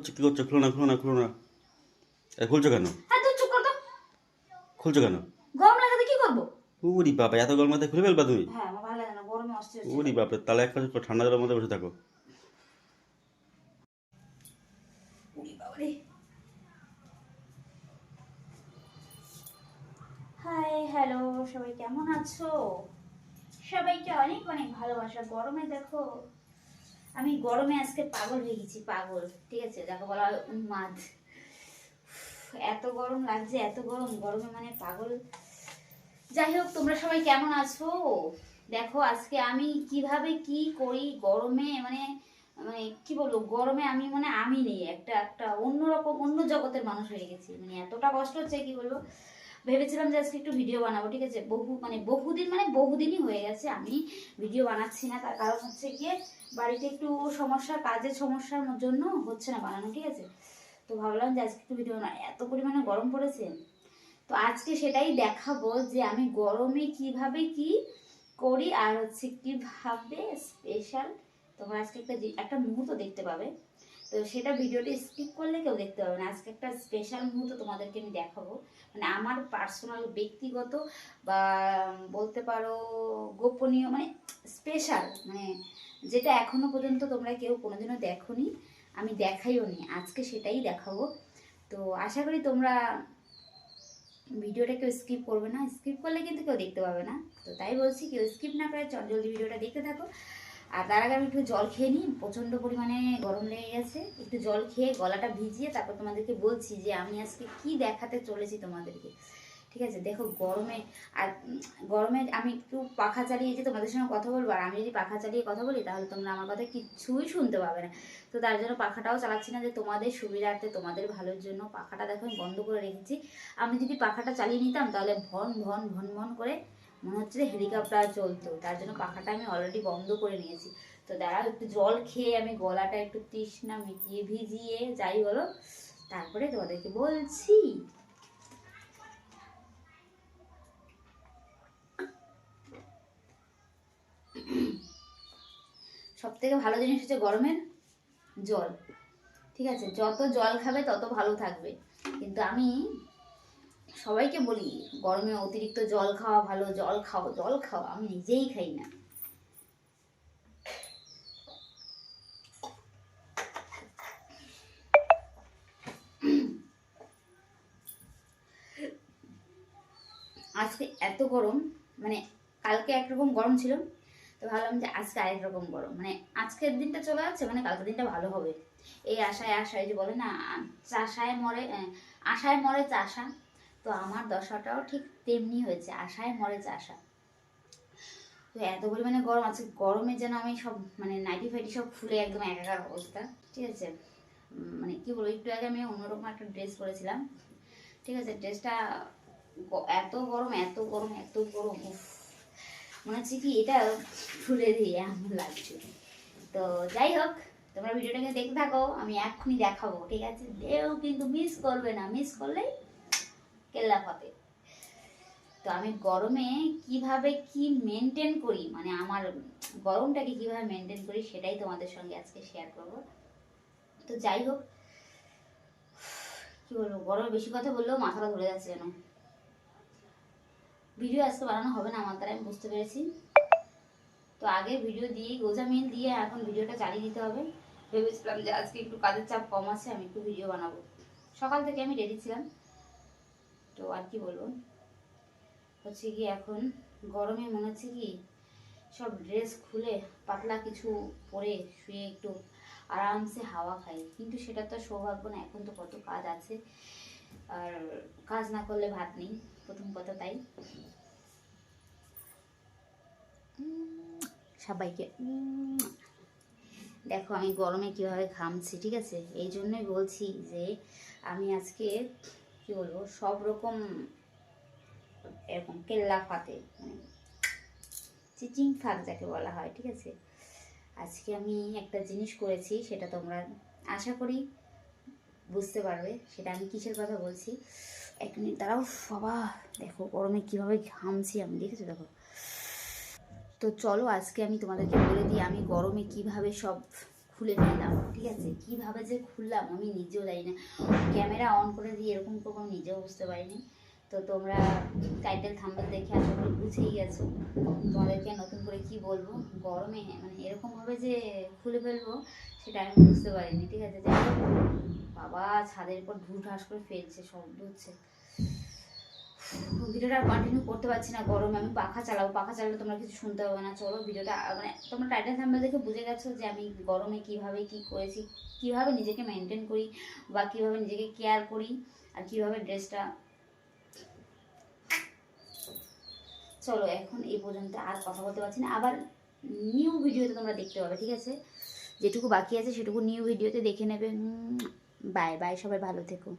কি করছো? খুলো না, খুলো না, খুলো না। খুলছো কেন? হ্যাঁ তুই চুপ কর তো। খুলছো কেন? গরম লাগাতে কি করবো? উরি বাবা, এত গরম মাথায় খুলে ফেলবা তুমি? হ্যাঁ আমার ভালো লাগে না, গরমে অস্থির হচ্ছে উরি যাবো। বাপরে, তাহলে এক কাজ করো, ঠান্ডা জলের মধ্যে বসে থাকো। উরি বাবারে। হাই হ্যালো, সবাই কেমন আছো? সবাইকে অনেক অনেক ভালোবাসা। গরমে দেখো, আমি গরমে আজকে পাগল হয়ে গেছি, পাগল। ঠিক আছে, যাকে বলা হয় উন্মাদ। এত গরম লাগছে, এত গরম, গরমে মানে পাগল। যাই হোক, তোমরা সবাই কেমন আছো? দেখো আজকে আমি কিভাবে কি করি গরমে, মানে মানে কি বলবো, গরমে আমি মানে আমি নেই, একটা একটা অন্যরকম অন্য জগতের মানুষ হয়ে গেছি। মানে এতটা কষ্ট হচ্ছে কি বলবো। ভেবেছিলাম যে আজকে একটু ভিডিও বানাবো, ঠিক আছে, বহুদিন মানে বহুদিনই হয়ে গেছে আমি ভিডিও বানাচ্ছি না। তার কারণ হচ্ছে গিয়ে বাড়িতে একটু সমস্যা, কাজের সমস্যার জন্য হচ্ছে না বানানো, ঠিক আছে। তো ভাবলাম যে আজকে একটু ভিডিও বানাই, এত পরিমাণে গরম পড়েছে। তো আজকে সেটাই দেখাবো যে আমি গরমে কিভাবে কি করি, আর হচ্ছে কিভাবে স্পেশাল তোমরা আজকে একটা মুহূর্ত দেখতে পাবে। তো সেটা ভিডিওটি স্কিপ করলে কেউ দেখতে পাবে না। আজকে একটা স্পেশাল মুহূর্ত তোমাদেরকে আমি দেখাবো, মানে আমার পার্সোনাল ব্যক্তিগত বা বলতে পারো গোপনীয়, মানে স্পেশাল, মানে যেটা এখনো পর্যন্ত তোমরা কেউ কোনোদিনও দেখোনি, আমি দেখাইও নি, আজকে সেটাই দেখাবো। তো আশা করি তোমরা ভিডিওটা কেউ স্কিপ করবে না, স্কিপ করলে কিন্তু কেউ দেখতে পাবে না। তো তাই বলছি, কেউ স্কিপ না করে জলদি ভিডিওটা দেখতে থাকো। আর তার আগে আমি একটু জল খেয়ে নিই, প্রচণ্ড পরিমাণে গরম লেগে গেছে। একটু জল খেয়ে গলাটা ভিজিয়ে তারপর তোমাদেরকে বলছি যে আমি আজকে কি দেখাতে চলেছি তোমাদেরকে। ঠিক আছে, দেখো গরমে, আর গরমে আমি একটু পাখা চালিয়ে যে তোমাদের সঙ্গে কথা বলবো, আর আমি যদি পাখা চালিয়ে কথা বলি তাহলে তোমরা আমার কথা কিচ্ছুই শুনতে পাবে না। তো তার জন্য পাখাটাও চালাচ্ছি না, যে তোমাদের সুবিধার্থে তোমাদের ভালোর জন্য পাখাটা দেখো আমি বন্ধ করে রেখেছি। আমি যদি পাখাটা চালিয়ে নিতাম তাহলে ভন ভন ভন ভন করে মনে হচ্ছে যে হেলিকপ্টার চলতো, তার জন্য পাখাটা আমি অলরেডি বন্ধ করে নিয়েছি। তো দাঁড়াও, একটু জল খেয়ে আমি গলাটা একটু তৃষ্ণা মিটিয়ে ভিজিয়ে যাই বলো, তারপরে তোমাদেরকে বলছি। সব থেকে ভালো জিনিস হচ্ছে গরমের জল। ঠিক আছে, যত জল খাবে তত ভালো থাকবে। কিন্তু আমি সবাইকে বলি গরমে অতিরিক্ত জল খাওয়া ভালো, জল খাও জল খাও, আমি নিজেই খাই না। আজকে এত গরম, মানে কালকে একরকম গরম ছিল, তো ভাবলাম যে আজকে আরেক রকম গরম, মানে আজকের দিনটা চলে যাচ্ছে, মানে কালকের দিনটা ভালো হবে এই আশায়। আশায় যে বলে না, চাষায় মরে, আশায় মরে চাষা। তো আমার দশাটাও ঠিক তেমনি হয়েছে, আশায় মরে চাষা। তো এত পরিমাণে গরম আছে, গরমে যেন আমি সব মানে নাইটি ফাইটি সব খুলে একদম একাকার অবস্থা। ঠিক আছে, মানে কি বলবো, একটু আগে আমি অন্যরকম একটা ড্রেস পরেছিলাম। ঠিক আছে, ড্রেসটা এত গরম এত গরম এত গরম, উফ, মনে হচ্ছে কি এটা খুলে দিয়ে এমন লাগছে। তো যাই হোক, তোমরা ভিডিওটাকে দেখতে থাকো, আমি এক্ষুনি দেখাবো, ঠিক আছে, কেউ কিন্তু মিস করবে না, মিস করলেই কেল্লা ফতে। তো আমি গরমে কিভাবে কি মেনটেন করি, মানে আমার গরমটাকে কিভাবে মেনটেন করি সেটাই তোমাদের সঙ্গে আজকে শেয়ার করব। তো যাই হোক, কি বলবো, গরমে বেশি কথা বললেও মাথাটা ধরে যাচ্ছে যেন। ভিডিও আজকে বানানো হবে না আমার দ্বারা, আমি বুঝতে পেরেছি। তো আগে ভিডিও দিয়ে গোজামিল দিয়ে এখন ভিডিওটা চালিয়ে দিতে হবে। ভেবেছিলাম যে আজকে একটু কাজের চাপ কম আছে, আমি একটু ভিডিও বানাবো। সকাল থেকে আমি রেডি ছিলাম। তো আর কি বলবো, হচ্ছে কি এখন গরমে মনে হচ্ছে কি সব ড্রেস খুলে পাতলা কিছু পরে শুয়ে একটু আরামসে হাওয়া খাই, কিন্তু সেটা তো সৌভাগ্য না, এখন তো কত কাজ আছে, আর কাজ না করলে ভাত নেই, প্রথম কথা। তাই সবাইকে দেখো আমি গরমে কিভাবে ঘামছি, ঠিক আছে, এই জন্যই বলছি যে আমি আজকে কি বলবো, সব রকম এরকম কেল্লা ফাতে, মানে চিচিং ফাঁক যাকে বলা হয়, ঠিক আছে। আজকে আমি একটা জিনিস করেছি, সেটা তোমরা আশা করি বুঝতে পারবে সেটা আমি কিসের কথা বলছি। এক মিনিট দাঁড়াও বাবা, দেখো গরমে কিভাবে ঘামছি আমি, দেখেছো দেখো। তো চলো আজকে আমি তোমাদেরকে বলে দিই আমি গরমে কিভাবে সব খুলে ফেললাম, ঠিক আছে। কিভাবে যে খুললাম আমি নিজেও জানি না, ক্যামেরা অন করে দিয়ে এরকম করবো আমি নিজেও বুঝতে পারিনি। তো তোমরা টাইটেল থাম্বনেল দেখে আশা করি বুঝেই গেছো। তোমাদেরকে নতুন করে কি বলবো, গরমে মানে এরকমভাবে যে খুলে ফেলবো সেটা আমি বুঝতে পারিনি, ঠিক আছে। যাই হোক, বাবা ছাদের উপর ঢুঢাস করে ফেলছে, শব্দ হচ্ছে। ভিডিওটা কন্টিনিউ করতে পারছি না গরমে, আমি পাখা চালাবো, পাখা চালালে তোমরা কিছু শুনতে হবে না। চলো ভিডিওটা, মানে তোমরা টাইটেল থাম্বনেল দেখে বুঝে গেছো যে আমি গরমে কিভাবে কি করেছি, কিভাবে নিজেকে মেনটেন করি বা কিভাবে নিজেকে কেয়ার করি, আর কিভাবে ড্রেসটা। চলো এখন এই পর্যন্ত, আর কথা বলতে পারছি না। আবার নিউ ভিডিওতে তোমরা দেখতে পাবে, ঠিক আছে। যেটুকু বাকি আছে সেটুকু নিউ ভিডিওতে দেখে নেবে। বাই বাই, সবাই ভালো থেকো।